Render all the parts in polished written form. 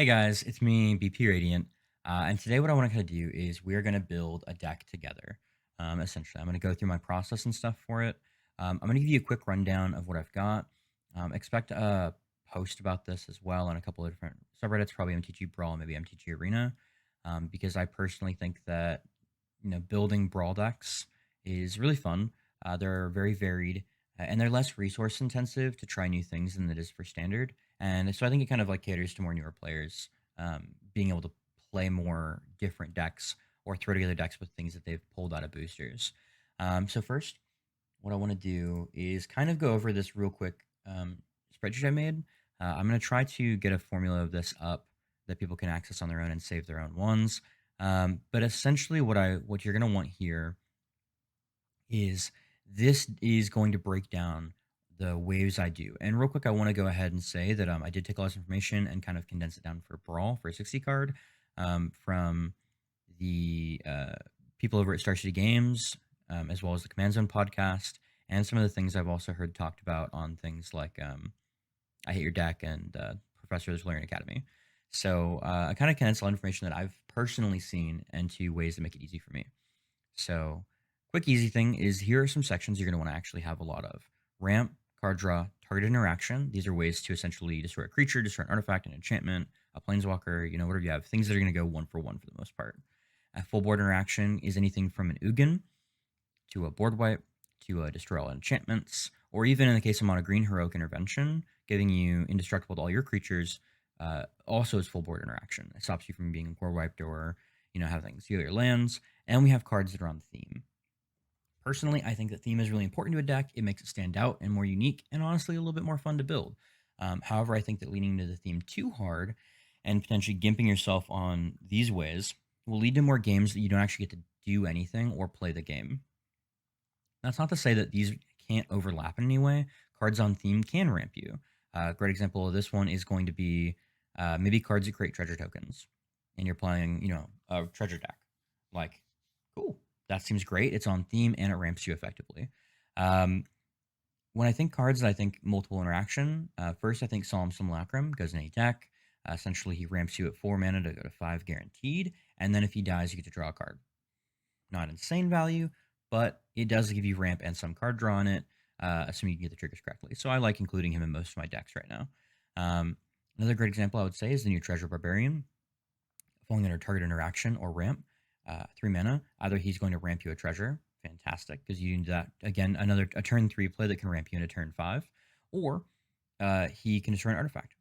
Hey guys, it's me, BP Radiant, and today what I want to kind of do is we're going to build a deck together. Essentially, I'm going to go through my process and stuff for it. I'm going to give you a quick rundown of what I've got. Expect a post about this as well on a couple of different subreddits, probably MTG Brawl, maybe MTG Arena, because I personally think that building Brawl decks is really fun. They're very varied, and they're less resource intensive to try new things than it is for standard. And so I think it kind of like caters to more newer players, being able to play more different decks or throw together decks with things that they've pulled out of boosters. So first, what I want to do is kind of go over this real quick spreadsheet I made. I'm going to try to get a formula of this up that people can access on their own and save their own ones. But essentially, what you're going to want here is this is going to break down the waves I do. And real quick, I want to go ahead and say that I did take all this information and kind of condense it down for Brawl for a 60 card from the people over at Star City Games, as well as the Command Zone podcast, and some of the things I've also heard talked about on things like I Hate Your Deck and Professor's Learning Academy. So I kind of condensed all information that I've personally seen into ways to make it easy for me. So, quick easy thing is here are some sections you're going to want to actually have a lot of: ramp, card draw, target interaction. These are ways to essentially destroy a creature, destroy an artifact, an enchantment, a planeswalker, whatever you have, things that are going to go one for one for the most part. A full board interaction is anything from an Ugin to a board wipe to a destroy all enchantments, or even in the case of mono green heroic intervention, giving you indestructible to all your creatures. Also is full board interaction. It stops you from being board wiped or having steal your lands. And we have cards that are on theme. Personally, I think that theme is really important to a deck. It makes it stand out and more unique, and honestly, a little bit more fun to build. However, I think that leaning into the theme too hard and potentially gimping yourself on these ways will lead to more games that you don't actually get to do anything or play the game. That's not to say that these can't overlap in any way. Cards on theme can ramp you. A great example of this one is going to be maybe cards that create treasure tokens, and you're playing, a treasure deck. Like, cool. That seems great. It's on theme and it ramps you effectively. Um, when I think cards that I think multiple interaction, first I think Solemn Simulacrum goes in a deck. Essentially, he ramps you at 4 mana to go to 5 guaranteed, and then if he dies, you get to draw a card. Not insane value, but it does give you ramp and some card draw in it, assuming you can get the triggers correctly. So I like including him in most of my decks right now. Another great example I would say is the new Treasure Barbarian, falling under target interaction or ramp. 3 mana. Either he's going to ramp you a treasure, fantastic, because you need that again, a turn 3 play that can ramp you into turn 5, or he can destroy an artifact.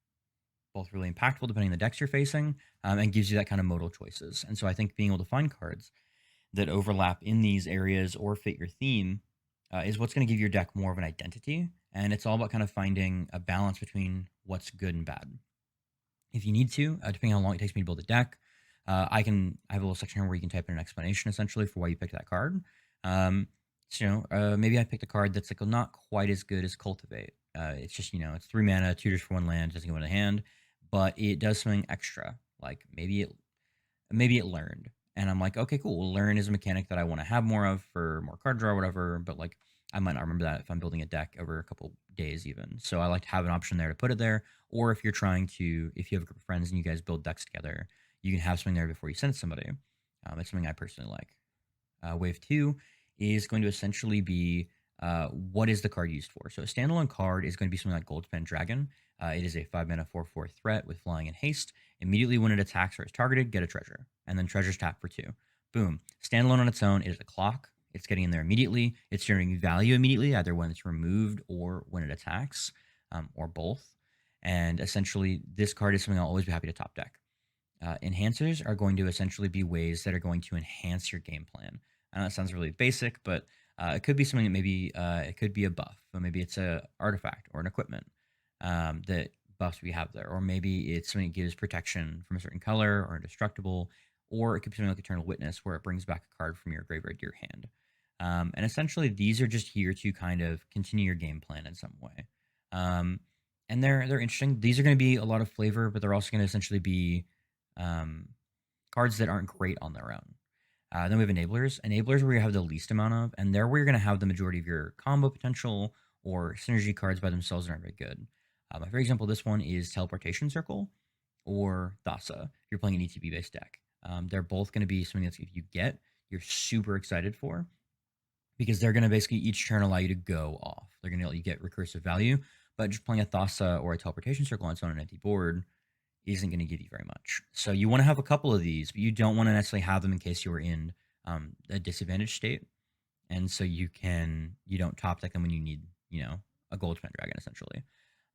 Both really impactful depending on the decks you're facing, and gives you that kind of modal choices. And so I think being able to find cards that overlap in these areas or fit your theme is what's going to give your deck more of an identity. And it's all about kind of finding a balance between what's good and bad. If you need to, depending on how long it takes me to build a deck, I have a little section here where you can type in an explanation essentially for why you picked that card. Maybe I picked a card that's like not quite as good as Cultivate. It's just it's 3 mana, 2 just for 1 land, doesn't go into hand, but it does something extra. Like maybe it learned, and I'm like, okay, cool. Learn is a mechanic that I want to have more of for more card draw or whatever. But like, I might not remember that if I'm building a deck over a couple days even. So I like to have an option there to put it there. Or if you're if you have a group of friends and you guys build decks together, you can have something there before you send it to somebody. It's something I personally like. Wave 2 is going to essentially be what is the card used for. So a standalone card is going to be something like Goldspan Dragon. It is a 5 mana 4/4 threat with flying and haste. Immediately when it attacks or is targeted, get a treasure. And then treasures tap for 2. Boom. Standalone on its own, it is a clock. It's getting in there immediately. It's generating value immediately, either when it's removed or when it attacks, or both. And essentially, this card is something I'll always be happy to top deck. Enhancers are going to essentially be ways that are going to enhance your game plan. I know that sounds really basic, but it could be something that maybe it could be a buff, or maybe it's a artifact or an equipment that buffs we have there, or maybe it's something that gives protection from a certain color or indestructible, or it could be something like Eternal Witness, where it brings back a card from your graveyard to your hand. And essentially, these are just here to kind of continue your game plan in some way. And they're interesting. These are going to be a lot of flavor, but they're also going to essentially be um, cards that aren't great on their own. Then we have enablers. Enablers are where you have the least amount of, and they're where you're going to have the majority of your combo potential or synergy cards by themselves that aren't very good. My favorite example of this one is Teleportation Circle. or Thassa. If you're playing an ETB based deck, they're both going to be something that's, if you get, you're super excited for, because they're going to basically each turn allow you to go off. They're going to let you get recursive value, but just playing a Thassa or a Teleportation Circle on its own an empty board isn't going to give you very much. So you want to have a couple of these, but you don't want to necessarily have them in case you are in a disadvantaged state, and so you don't top deck them when you need a gold Pendragon essentially.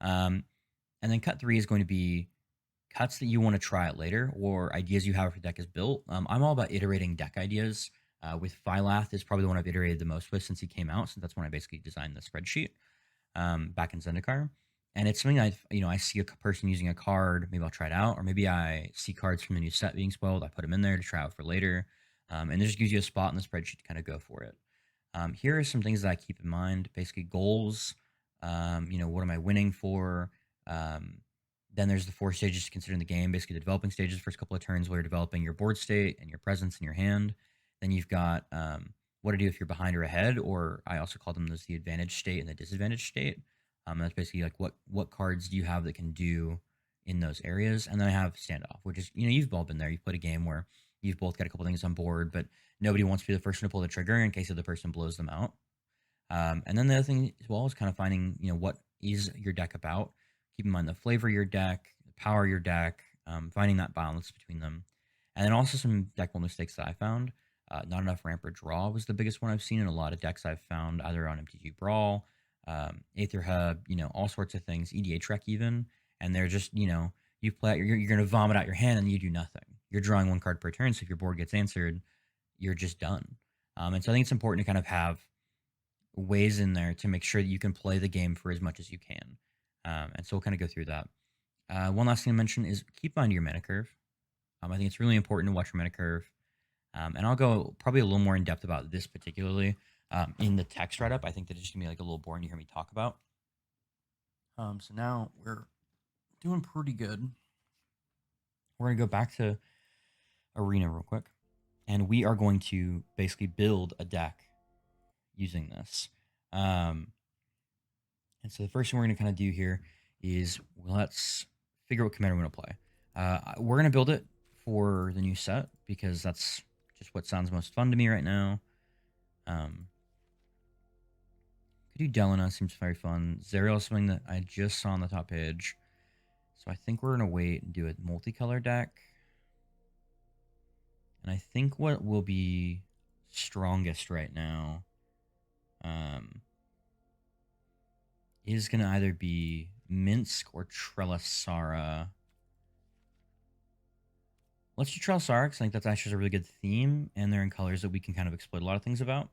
And then cut 3 is going to be cuts that you want to try out later, or ideas you have if your deck is built. I'm all about iterating deck ideas. With Phylath is probably the one I've iterated the most with since he came out, since that's when I basically designed the spreadsheet back in Zendikar. And it's something I see a person using a card, maybe I'll try it out, or maybe I see cards from the new set being spoiled, I put them in there to try out for later, and it just gives you a spot in the spreadsheet to kind of go for it. Here are some things that I keep in mind. Basically, goals. What am I winning for? Then there's the 4 stages to consider in the game. Basically, the developing stages, first couple of turns, where you're developing your board state and your presence in your hand. Then you've got what to do if you're behind or ahead, or I also call them as the advantage state and the disadvantage state. That's basically like what cards do you have that can do in those areas. And then I have standoff, which is, you've all been there. You've played a game where you've both got a couple things on board, but nobody wants to be the first one to pull the trigger in case the other person blows them out. And then the other thing as well is kind of finding, what is your deck about. Keep in mind the flavor of your deck, the power of your deck, finding that balance between them. And then also some deckable mistakes that I found. Not enough ramp or draw was the biggest one I've seen in a lot of decks I've found, either on MTG Brawl, Aether Hub, all sorts of things, EDH Rec even. And they're just, you play, you're going to vomit out your hand and you do nothing. You're drawing 1 card per turn, so if your board gets answered, you're just done. And so I think it's important to kind of have ways in there to make sure that you can play the game for as much as you can. And so we'll kind of go through that. One last thing to mention is keep on your mana curve. I think it's really important to watch your mana curve. And I'll go probably a little more in depth about this particularly in the text write-up. I think that it's just going to be like a little boring to hear me talk about. So now we're doing pretty good. We're going to go back to Arena real quick. And we are going to basically build a deck using this. And so the first thing we're going to kind of do here is let's figure out what commander we're going to play. We're going to build it for the new set because that's just what sounds most fun to me right now. Could do Delina, seems very fun. Zerial is something that I just saw on the top page. So I think we're going to wait and do a multicolor deck. And I think what will be strongest right now is going to either be Minsc or Trelasara. Let's do Trelasara because I think that's actually a really good theme, and they're in colors that we can kind of exploit a lot of things about.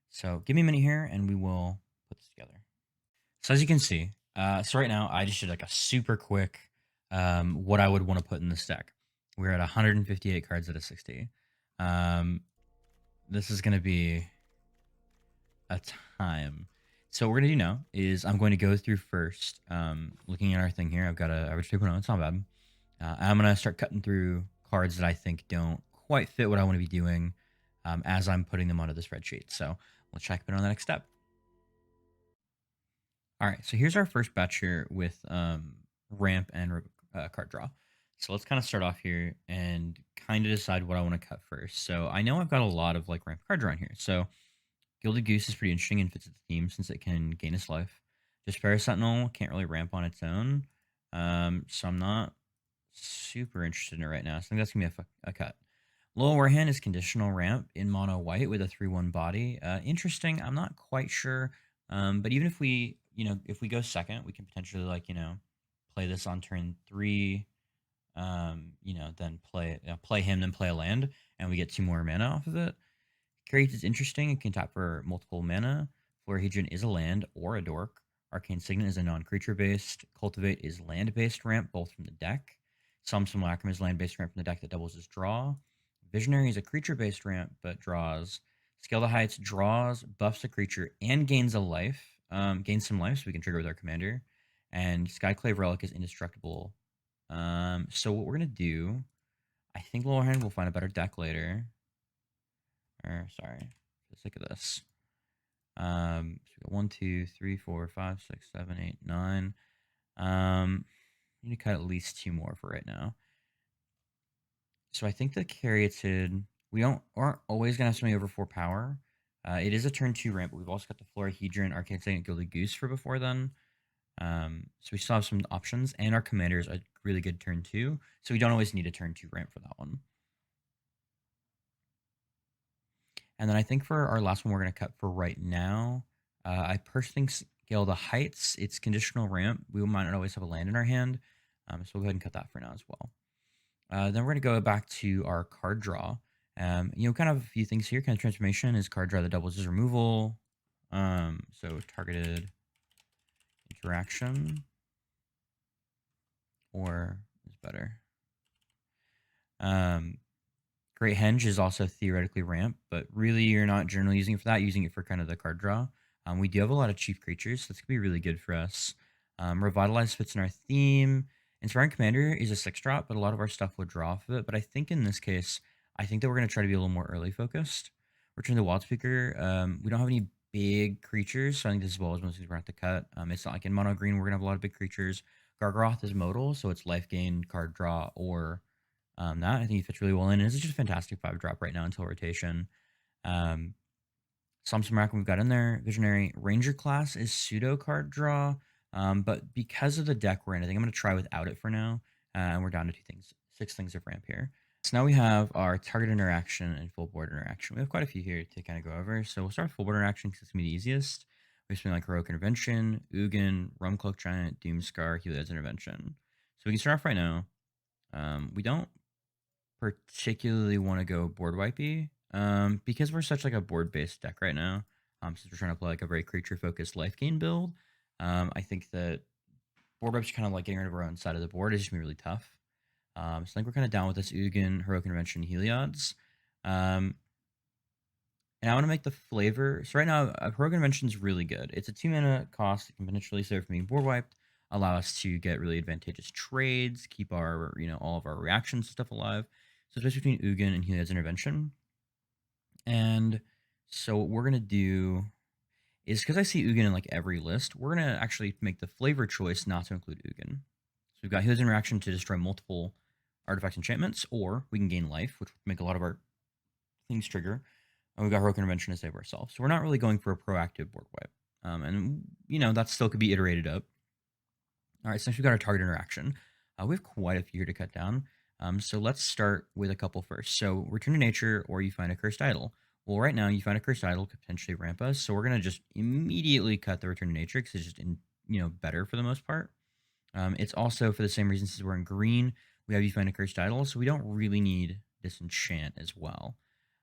So give me a minute here, and we will put this together. So as you can see, so right now I just did like a super quick what I would want to put in this deck. We're at 158 cards out of 60. This is going to be a time. So what we're going to do now is I'm going to go through first, looking at our thing here. I've got an average 2.0. It's not bad. I'm going to start cutting through cards that I think don't quite fit what I want to be doing as I'm putting them onto the spreadsheet. So let's check in on the next step. All right, so here's our first batch here with ramp and card draw. So let's kind of start off here and kind of decide what I want to cut first. So I know I've got a lot of like ramp card draw in here. So Gilded Goose is pretty interesting and fits the theme since it can gain its life. Despair Sentinel can't really ramp on its own. So I'm not super interested in it right now. So I think that's going to be a cut. Loyal Warhand is conditional ramp in mono white with a 3/1 body. Interesting. I'm not quite sure. But even if we, if we go second, we can potentially play this on turn 3. Then play him, then play a land, and we get 2 more mana off of it. Create is interesting. It can tap for multiple mana. Florahedron is a land or a dork. Arcane Signet is a non-creature based. Cultivate is land-based ramp, both from the deck. Some Simulacrum is land-based ramp from the deck that doubles as draw. Visionary is a creature-based ramp, but draws. Scale the Heights draws, buffs a creature, and gains a life. Gains some life, so we can trigger with our commander. And Skyclave Relic is indestructible. So what we're going to do, I think Lowerhand will find a better deck later. Or, sorry, for the sake of this. So we got 1, 2, 3, 4, 5, 6, 7, 8, 9. need to cut at least 2 more for right now. So I think the Caryatid, we aren't always gonna have something over 4 power. It is a turn 2 ramp, but we've also got the Florahedron, Arcane Signet, Gilded Goose for before then. So we still have some options, and our commander is a really good turn 2, so we don't always need a turn 2 ramp for that one. And then I think for our last one we're gonna cut for right now, I personally think Gale Heights, it's conditional ramp. We might not always have a land in our hand, so we'll go ahead and cut that for now as well. Then we're going to go back to our card draw. Kind of a few things here. Kind of transformation is card draw that doubles as removal. So targeted interaction, or is better. Great Henge is also theoretically ramp, but really you're not generally using it for that. You're using it for kind of the card draw. We do have a lot of chief creatures, so this could be really good for us. Revitalize fits in our theme. Inspiring Commander is a 6-drop, but a lot of our stuff would draw off of it. But I think in this case, I think that we're going to try to be a little more early focused. Return the Wild Speaker. We don't have any big creatures, so I think this is well as most things we're going to have to cut. It's not like in mono green, we're going to have a lot of big creatures. Gargaroth is modal, so it's life gain, card draw, or that. I think he fits really well in. It's just a fantastic 5-drop right now until rotation. Samson Rack we've got in there. Visionary Ranger class is pseudo card draw. But because of the deck we're in, I think I'm going to try without it for now. And we're down to 6 things of ramp here. So now we have our target interaction and full board interaction. We have quite a few here to kind of go over. So we'll start with full board interaction because it's going to be the easiest. We have something like Heroic Intervention, Ugin, Rumcloak Giant, Doomscar, Heliod's Intervention. So we can start off right now. We don't particularly want to go board wipey because we're such like a board based deck right now. Since we're trying to play like a very creature focused life gain build, I think that board wipes kind of like getting rid of our own side of the board is just gonna be really tough. So I think we're kind of down with this Ugin, Heroic Intervention, Heliod's. And I want to make the flavor. So right now, Heroic Intervention is really good. It's a 2 mana cost. It can potentially save from being board wiped, allow us to get really advantageous trades, keep our all of our reactions stuff alive. So it's between Ugin and Heliod's Intervention. And so what we're gonna do is, because I see Ugin in like every list, we're gonna actually make the flavor choice not to include Ugin. So we've got Heliod's Interaction to destroy multiple artifacts enchantments, or we can gain life, which would make a lot of our things trigger. And we've got Heroic Intervention to save ourselves. So we're not really going for a proactive board wipe. And that still could be iterated up. All right, so next we've got our target interaction. We have quite a few here to cut down. So let's start with a couple first. So Return to Nature, or you find a Cursed Idol. Well, right now you find a Cursed Idol could potentially ramp us, so we're gonna just immediately cut the Return to Nature because it's just better for the most part. It's also for the same reasons as we're in green. We have you find a Cursed Idol, so we don't really need Disenchant as well.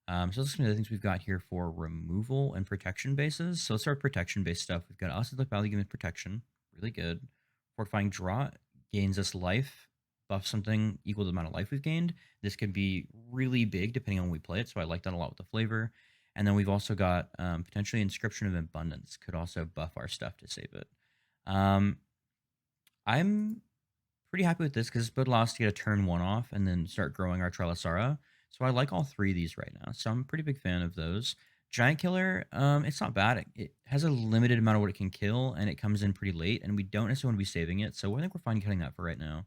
So let's some of the things we've got here for removal and protection bases. So let's start with protection based stuff. We've got Ossidic Value given protection, really good. Fortifying Draw gains us life, buff something equal to the amount of life we've gained. This could be really big depending on when we play it, so I like that a lot with the flavor. And then we've also got potentially Inscription of Abundance could also buff our stuff to save it. I'm pretty happy with this because this build allows us to get a turn 1 off and then start growing our Trilasara. So I like all 3 of these right now. So I'm a pretty big fan of those. Giant Killer, it's not bad. It has a limited amount of what it can kill, and it comes in pretty late, and we don't necessarily want to be saving it. So I think we're fine cutting that for right now.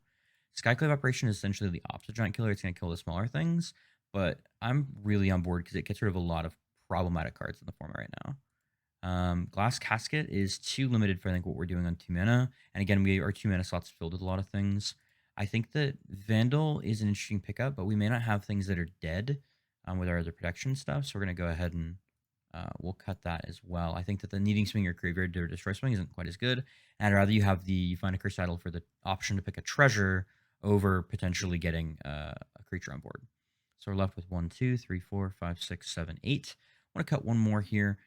Skyclave Operation is essentially the opposite of Giant Killer. It's going to kill the smaller things, but I'm really on board because it gets rid of a lot of problematic cards in the format right now. Glass Casket is too limited for I think what we're doing on 2 mana, and again, our 2 mana slots filled with a lot of things. I think that Vandal is an interesting pickup, but we may not have things that are dead with our other protection stuff, so we're going to go ahead and we'll cut that as well. I think that the needing swing or graveyard to destroy swing isn't quite as good, and I'd rather you have the find a Cursed Idol for the option to pick a treasure over potentially getting a creature on board. So we're left with 1, 2, 3, 4, 5, 6, 7, 8. I want to cut one more here.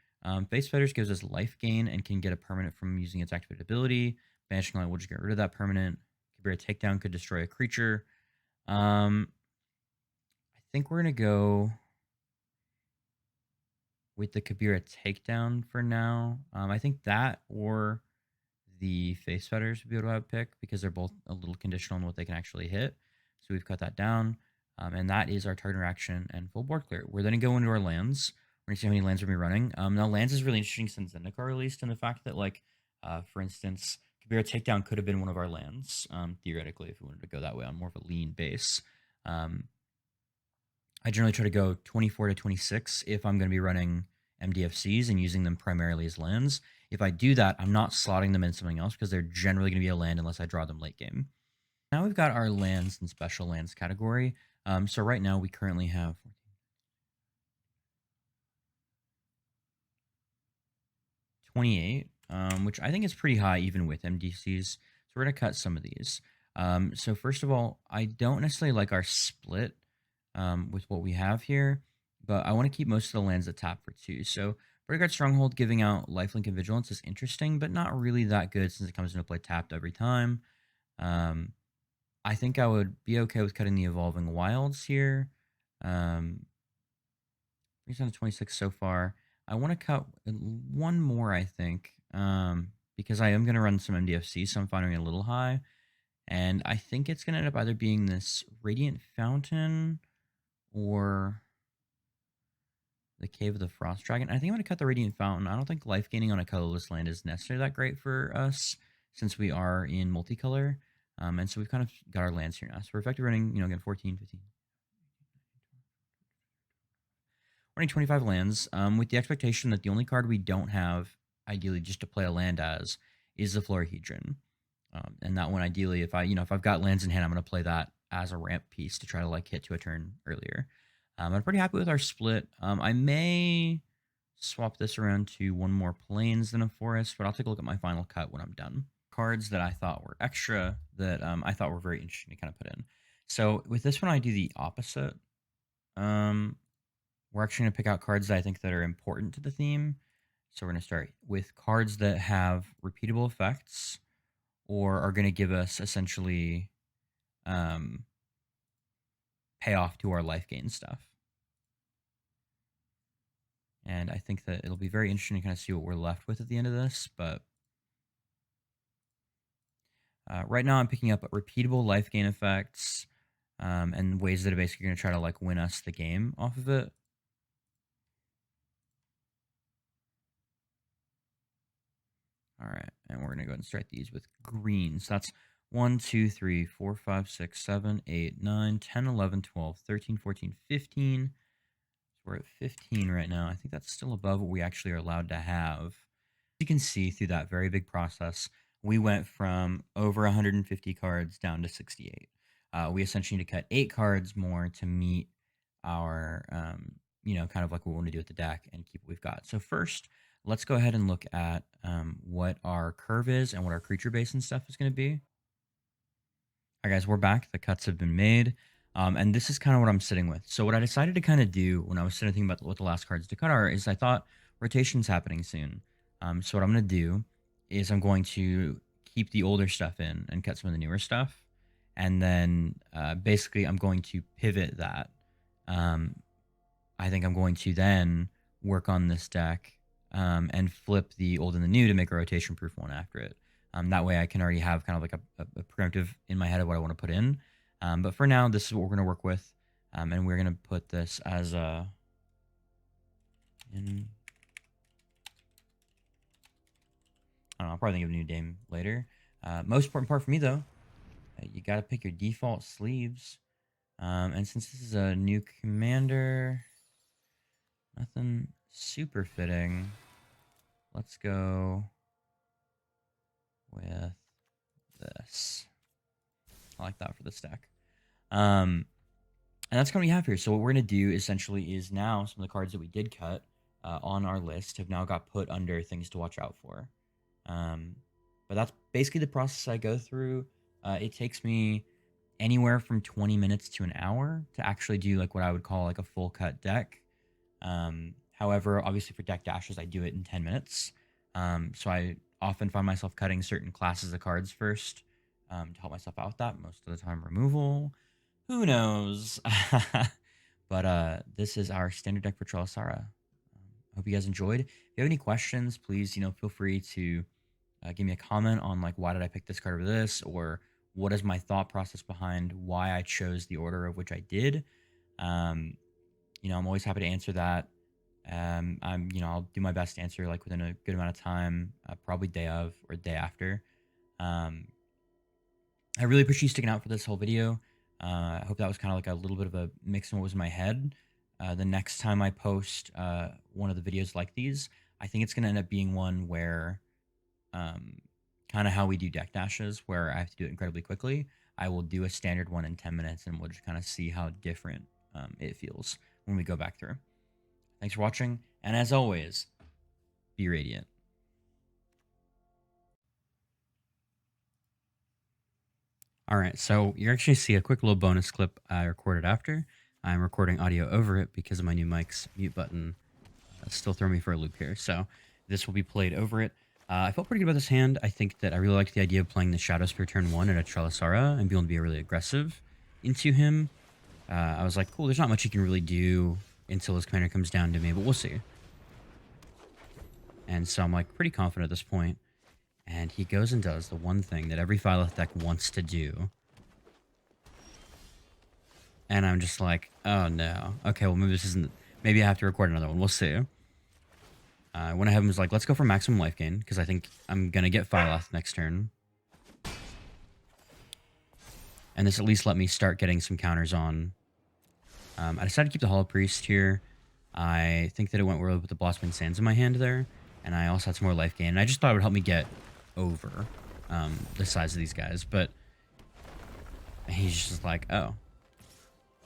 Face Fetters gives us life gain and can get a permanent from using its activated ability. Banishing Light will just get rid of that permanent. Kabira Takedown could destroy a creature. I think we're going to go with the Kabira Takedown for now. I think that or the Face Fetters would be able to have a pick because they're both a little conditional on what they can actually hit. So we've cut that down. And that is our target interaction and full board clear. We're then going to go into our lands. We're going to see how many lands we're going to be running. Now, lands is really interesting since Zendikar released, and the fact that, like, for instance, Kabira Takedown could have been one of our lands, theoretically, if we wanted to go that way on more of a lean base. I generally try to go 24 to 26 if I'm going to be running MDFCs and using them primarily as lands. If I do that, I'm not slotting them in something else because they're generally going to be a land unless I draw them late game. Now we've got our lands and special lands category. So right now we currently have 28, which I think is pretty high even with MDCs. So we're going to cut some of these. So first of all, I don't necessarily like our split with what we have here, but I want to keep most of the lands at tap for 2. So Bodyguard Stronghold giving out Lifelink and Vigilance is interesting, but not really that good since it comes into play tapped every time. I think I would be okay with cutting the Evolving Wilds here. Brings down to 26 so far. I want to cut one more, I think, because I am going to run some MDFC, so I'm finding it a little high. And I think it's going to end up either being this Radiant Fountain or the Cave of the Frost Dragon. I think I'm going to cut the Radiant Fountain. I don't think life gaining on a colorless land is necessarily that great for us since we are in multicolor. And so we've kind of got our lands here now. So we're effectively running, again, 14, 15. Running 25 lands with the expectation that the only card we don't have, ideally just to play a land as, is the Florahedron. And that one, ideally, if I've got lands in hand, I'm going to play that as a ramp piece to try to hit to a turn earlier. I'm pretty happy with our split. I may swap this around to one more plains than a forest, but I'll take a look at my final cut when I'm done. Cards that I thought were extra that I thought were very interesting to kind of put in. So with this one, I do the opposite. We're actually going to pick out cards that I think that are important to the theme. So we're going to start with cards that have repeatable effects or are going to give us essentially payoff to our life gain stuff. And I think that it'll be very interesting to kind of see what we're left with at the end of this. But right now I'm picking up repeatable life gain effects and ways that are basically going to try to win us the game off of it. All right, and we're going to go ahead and start these with green. So that's 1, 2, 3, 4, 5, 6, 7, 8, 9, 10, 11, 12, 13, 14, 15. So we're at 15 right now. I think that's still above what we actually are allowed to have. You can see through that very big process, we went from over 150 cards down to 68. We essentially need to cut 8 cards more to meet our, kind of what we want to do with the deck and keep what we've got. So first, let's go ahead and look at what our curve is and what our creature base and stuff is going to be. All right, guys, we're back. The cuts have been made. And this is kind of what I'm sitting with. So what I decided to kind of do when I was sitting thinking about what the last cards to cut are is I thought rotation's happening soon. So what I'm going to do is I'm going to keep the older stuff in and cut some of the newer stuff. And then basically I'm going to pivot that. I think I'm going to then work on this deck and flip the old and the new to make a rotation proof one after it. That way I can already have kind of a preemptive in my head of what I want to put in. But for now, this is what we're going to work with. And we're going to put this as a... I don't know, I'll probably think of a new name later. Most important part for me, though, you got to pick your default sleeves. And since this is a new commander, nothing super fitting. Let's go with this. I like that for the stack. And that's what we have here. So what we're going to do essentially is now some of the cards that we did cut on our list have now got put under things to watch out for. But that's basically the process I go through. It takes me anywhere from 20 minutes to an hour to actually do what I would call a full cut deck. However, obviously for deck dashes, I do it in 10 minutes. So I often find myself cutting certain classes of cards first to help myself out with that. Most of the time removal. Who knows? But this is our standard deck for Trelasarra. I hope you guys enjoyed. If you have any questions, please, feel free to give me a comment on why did I pick this card over this, or what is my thought process behind why I chose the order of which I did. I'm always happy to answer that. I'll do my best to answer within a good amount of time, probably day of or day after. Um, I really appreciate you sticking out for this whole video. I hope that was kind of like a little bit of a mix in what was in my head. The next time I post one of the videos like these, I think it's going to end up being one where um, kind of how we do deck dashes, where I have to do it incredibly quickly. I will do a standard one in 10 minutes and we'll just kind of see how different it feels when we go back through. Thanks for watching. And as always, be radiant. All right, so you actually see a quick little bonus clip I recorded after. I'm recording audio over it because of my new mic's mute button. Still throwing me for a loop here. So this will be played over it. I felt pretty good about this hand. I think that I really liked the idea of playing the Shadow Spear turn 1 at a Trelasara and being able to be really aggressive into him. I was like, cool, there's not much he can really do until his commander comes down to me, but we'll see. And so I'm like pretty confident at this point. And he goes and does the one thing that every Phylath deck wants to do. And I'm just like, oh no. Okay, well maybe this isn't... Maybe I have to record another one. We'll see. Went ahead and was like, let's go for maximum life gain, because I think I'm going to get Phylath next turn. And this at least let me start getting some counters on. I decided to keep the Hollow Priest here. I think that it went well with the Blossoming Sands in my hand there. And I also had some more life gain. And I just thought it would help me get over the size of these guys. But he's just like, oh.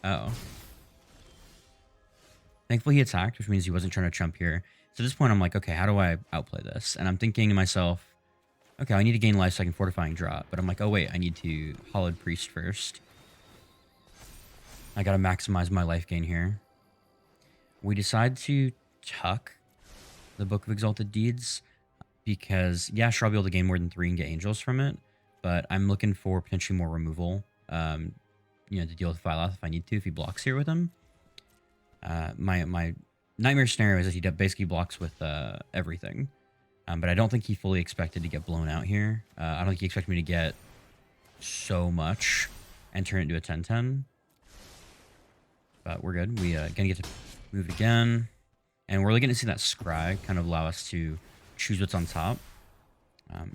Oh. Thankfully he attacked, which means he wasn't trying to chump here. So at this point I'm like, okay, how do I outplay this? And I'm thinking to myself, okay, I need to gain life so I can Fortifying Drop. But I'm like, oh wait, I need to Hollowed Priest first. I gotta maximize my life gain here. We decide to tuck the Book of Exalted Deeds because, yeah, sure, I'll be able to gain more than 3 and get angels from it, but I'm looking for potentially more removal, you know, to deal with Phylath if I need to, if he blocks here with him. My nightmare scenario is that he basically blocks with everything, but I don't think he fully expected to get blown out here. I don't think he expected me to get so much and turn it into a 10-10. But we're good. We gonna get to move it again. And we're really going to see that Scry kind of allow us to choose what's on top.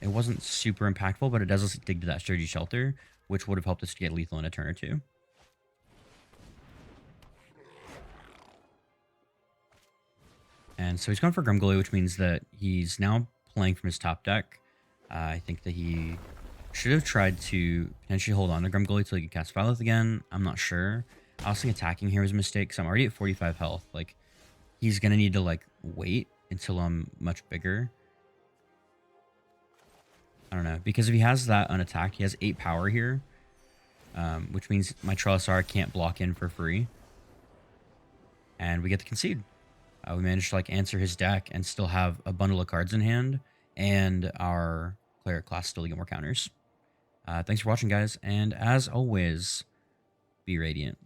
It wasn't super impactful, but it does us dig to that Sturdy Shelter, which would have helped us to get lethal in a turn or two. And so he's going for Grumgully, which means that he's now playing from his top deck. I think that he should have tried to potentially hold on to Grumgully till he could cast Phylath again. I'm not sure. I also think attacking here was a mistake because I'm already at 45 health. Like, he's going to need to, like, wait until I'm much bigger. I don't know. Because if he has that unattacked, he has 8 power here. Which means my Trelasara can't block in for free. And we get to concede. We managed to, like, answer his deck and still have a bundle of cards in hand. And our Cleric class still to get more counters. Thanks for watching, guys. And as always, be radiant.